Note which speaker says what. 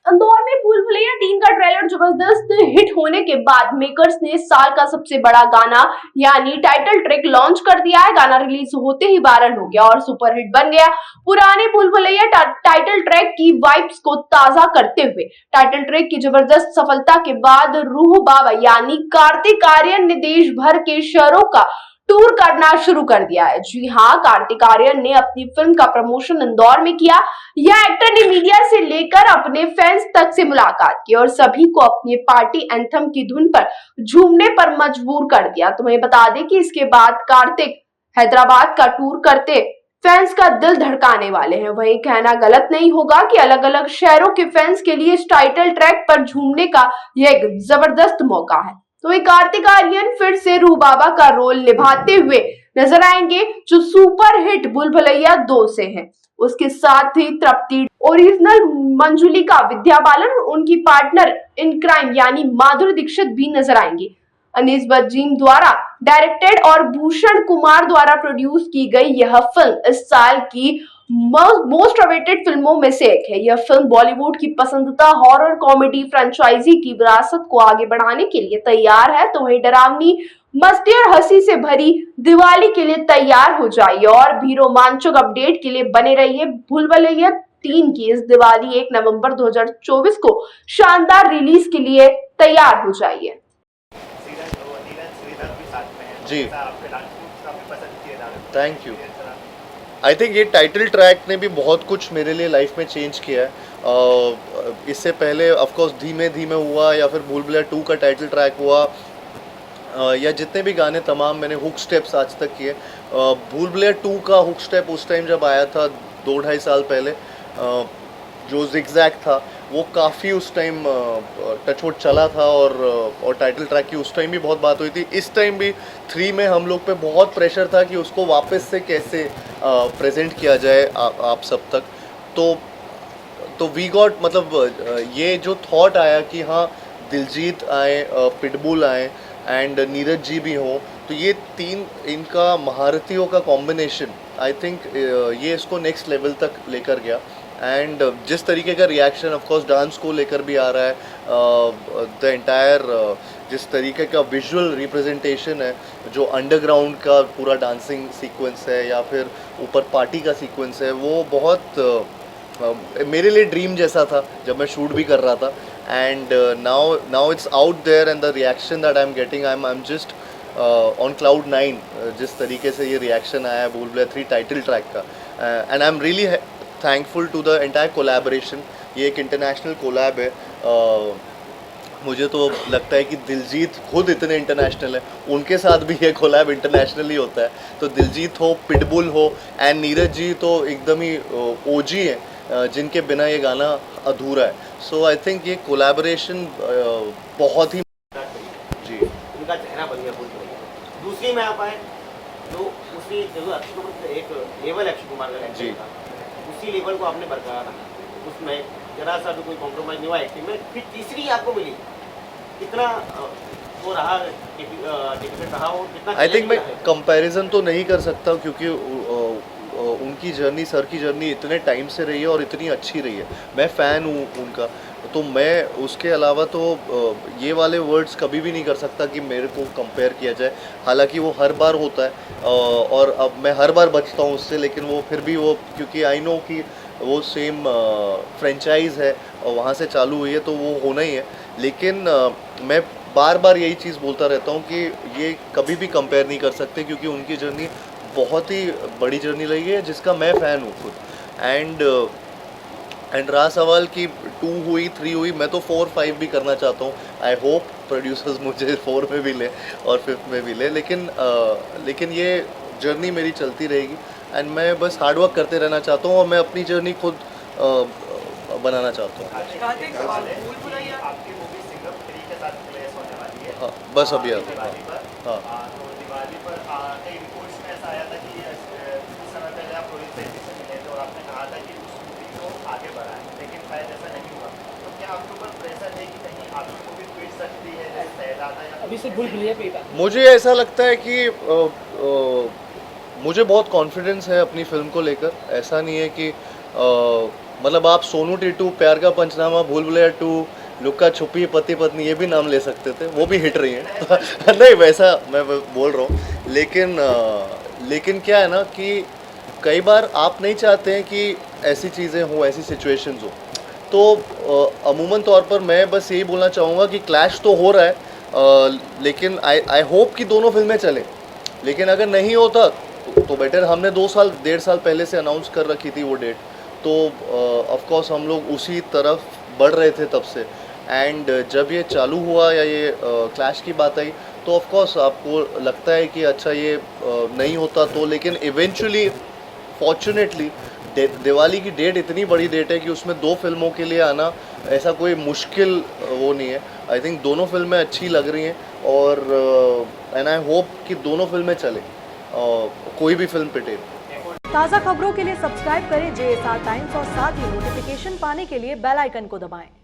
Speaker 1: इंदौर में भूल भुलैया 3 का ट्रेलर जबरदस्त हिट होने के बाद मेकर्स ने साल का सबसे बड़ा गाना यानी टाइटल ट्रैक लॉन्च कर दिया है। गाना रिलीज होते ही वायरल हो गया और सुपरहिट बन गया। पुराने भूल भुलैया टाइटल ट्रैक की वाइब्स को ताजा करते हुए टाइटल ट्रैक की जबरदस्त सफलता के बाद रूह बाबा यानी कार्तिक आर्यन ने देश भर के शहरों का टूर करना शुरू कर दिया है। जी हाँ, कार्तिक आर्यन ने अपनी फिल्म का प्रमोशन इंदौर में किया। यह एक्टर ने मीडिया से लेकर अपने फैंस तक से मुलाकात की और सभी को अपने पार्टी एंथम की धुन पर झूमने पर मजबूर कर दिया। तुम्हें बता दें कि इसके बाद कार्तिक हैदराबाद का टूर करते फैंस का दिल धड़काने वाले हैं। वहीं कहना गलत नहीं होगा कि अलग अलग शहरों के फैंस के लिए इस टाइटल ट्रैक पर झूमने का यह एक जबरदस्त मौका है। तो वही कार्तिक आर्यन फिर से रूह बाबा का रोल निभाते हुए नजर आएंगे, जो सुपर हिट भूल भुलैया 2 से है। उसके साथ ही तृप्ति ओरिजिनल, मंजुलिका, विद्या बालन और उनकी पार्टनर इन क्राइम यानी माधुरी दीक्षित भी नजर आएंगी। अनीस बजीन द्वारा डायरेक्टेड और भूषण कुमार द्वारा प्रोड्यूस की गई यह फिल्म इस साल की मोस्ट अवेटेड फिल्मों में से एक है। यह फिल्म बॉलीवुड की पसंदीदा हॉरर कॉमेडी फ्रेंचाइजी की विरासत को आगे बढ़ाने के लिए तैयार है। तो वही डरावनी, मस्ती और हंसी से भरी दिवाली के लिए तैयार हो जाइए और भी रोमांचक अपडेट के लिए बने रहिए। भूल भुलैया 3 की इस दिवाली 1 नवंबर 2024 को शानदार रिलीज के लिए तैयार हो जाइए।
Speaker 2: जी, थैंक यू। आई थिंक ये टाइटल ट्रैक ने भी बहुत कुछ मेरे लिए लाइफ में चेंज किया है। इससे पहले ऑफ कोर्स धीमे धीमे हुआ, या फिर भूल भुलैया 2 का टाइटल ट्रैक हुआ, या जितने भी गाने तमाम मैंने हुक स्टेप्स आज तक किए। भूल भुलैया 2 का हुक स्टेप उस टाइम जब आया था 2-2.5 साल पहले, जो जिगजैग था वो काफ़ी उस टाइम टचवुड चला था, और टाइटल ट्रैक की उस टाइम भी बहुत बात हुई थी। इस टाइम भी 3 में हम लोग पे बहुत प्रेशर था कि उसको वापस से कैसे प्रेजेंट किया जाए आप सब तक। तो वी गॉट, मतलब ये जो थॉट आया कि हाँ दिलजीत आए, पिटबुल आए एंड नीरज जी भी हों, तो ये 3 इनका महारथियों का कॉम्बिनेशन आई थिंक ये इसको नेक्स्ट लेवल तक लेकर गया। एंड जिस तरीके का रिएक्शन ऑफ कोर्स डांस को लेकर भी आ रहा है, द एंटायर जिस तरीके का विजुअल रिप्रेजेंटेशन है, जो अंडरग्राउंड का पूरा डांसिंग सीक्वेंस है या फिर ऊपर पार्टी का सीक्वेंस है, वो बहुत मेरे लिए ड्रीम जैसा था जब मैं शूट भी कर रहा था। And now it's out there and the reaction that I am getting, I am just on cloud 9 जिस तरीके से ये रिएक्शन आया है भूल भुलैया 3 टाइटल ट्रैक का। And I am really thankful to the entire collaboration. ये एक इंटरनेशनल कोलैब है। मुझे तो लगता है कि दिलजीत खुद इतने इंटरनेशनल है, उनके साथ भी ये कोलैब इंटरनेशनली होता है। तो दिलजीत हो, पिटबुल हो एंड नीरज जी तो एकदम ही ओजी हैं, जिनके बिना ये गाना अधूरा है। सो आई थिंक ये कोलैबोरेशन बहुत ही जी
Speaker 3: उनका चेहरा बन गया भूल भुलैया। दूसरी में आप आए तो उसी जो अक्षय कुमार एक लेवल अक्षय कुमार का
Speaker 2: जी,
Speaker 3: उसी लेवल को आपने बरकरार रखा, उसमें जरा सा भी कोई कॉम्प्रोमाइज नहीं हुआ एक्टिंग में। फिर तीसरी आपको मिली, कितना वो रहा, डिफिकल्ट रहा वो, कितना
Speaker 2: आई थिंक मैं कंपैरिजन तो नहीं कर सकता, क्योंकि उनकी जर्नी, सर की जर्नी इतने टाइम से रही है और इतनी अच्छी रही है। मैं फ़ैन हूँ उनका, तो मैं उसके अलावा तो ये वाले वर्ड्स कभी भी नहीं कर सकता कि मेरे को कंपेयर किया जाए। हालांकि वो हर बार होता है, और अब मैं हर बार बचता हूँ उससे, लेकिन वो फिर भी वो, क्योंकि आई नो कि वो सेम फ्रेंचाइज़ है और वहाँ से चालू हुई है, तो वो होना ही है। लेकिन मैं बार बार यही चीज़ बोलता रहता हूँ कि ये कभी भी कंपेयर नहीं कर सकते, क्योंकि उनकी जर्नी बहुत ही बड़ी जर्नी रही है, जिसका मैं फ़ैन हूँ खुद। एंड रहा सवाल कि 2 हुई, 3 हुई, मैं तो 4, 5 भी करना चाहता हूँ। आई होप प्रोड्यूसर्स मुझे 4 में भी ले और 5th में भी ले, लेकिन ये जर्नी मेरी चलती रहेगी एंड मैं बस हार्ड वर्क करते रहना चाहता हूँ और मैं अपनी जर्नी खुद बनाना चाहता हूँ। हाँ, बस अभी आता है। हाँ,
Speaker 4: अभी से भूल भुलैया पे था।
Speaker 2: मुझे ऐसा लगता है कि मुझे बहुत कॉन्फिडेंस है अपनी फ़िल्म को लेकर। ऐसा नहीं है कि मतलब आप सोनू टीटू, प्यार का पंचनामा, भूल भुलैया 2, लुक्का छुपी, पति पत्नी, ये भी नाम ले सकते थे, वो भी हिट रही हैं। नहीं वैसा मैं बोल रहा हूँ, लेकिन क्या है ना कि कई बार आप नहीं चाहते हैं कि ऐसी चीज़ें हो, ऐसी सिचुएशंस हो, तो अमूमन तौर पर मैं बस यही बोलना चाहूँगा कि क्लैश तो हो रहा है, लेकिन आई होप कि दोनों फिल्में चलें, लेकिन अगर नहीं होता तो बेटर, हमने 1.5 साल पहले से अनाउंस कर रखी थी वो डेट, तो ऑफ कोर्स हम लोग उसी तरफ बढ़ रहे थे तब से। एंड जब ये चालू हुआ या ये क्लैश की बात आई, तो ऑफ कोर्स आपको लगता है कि अच्छा ये नहीं होता तो, लेकिन इवेंचुअली फॉर्चुनेटली दिवाली की डेट इतनी बड़ी डेट है कि उसमें 2 फिल्मों के लिए आना ऐसा कोई मुश्किल वो नहीं है। आई थिंक दोनों फिल्में अच्छी लग रही हैं, और एंड आई होप कि दोनों फिल्में चलें, कोई भी फिल्म पिटे।
Speaker 5: ताज़ा खबरों के लिए सब्सक्राइब करें JSR टाइम्स और साथ ही नोटिफिकेशन पाने के लिए बेल आइकन को दबाएं।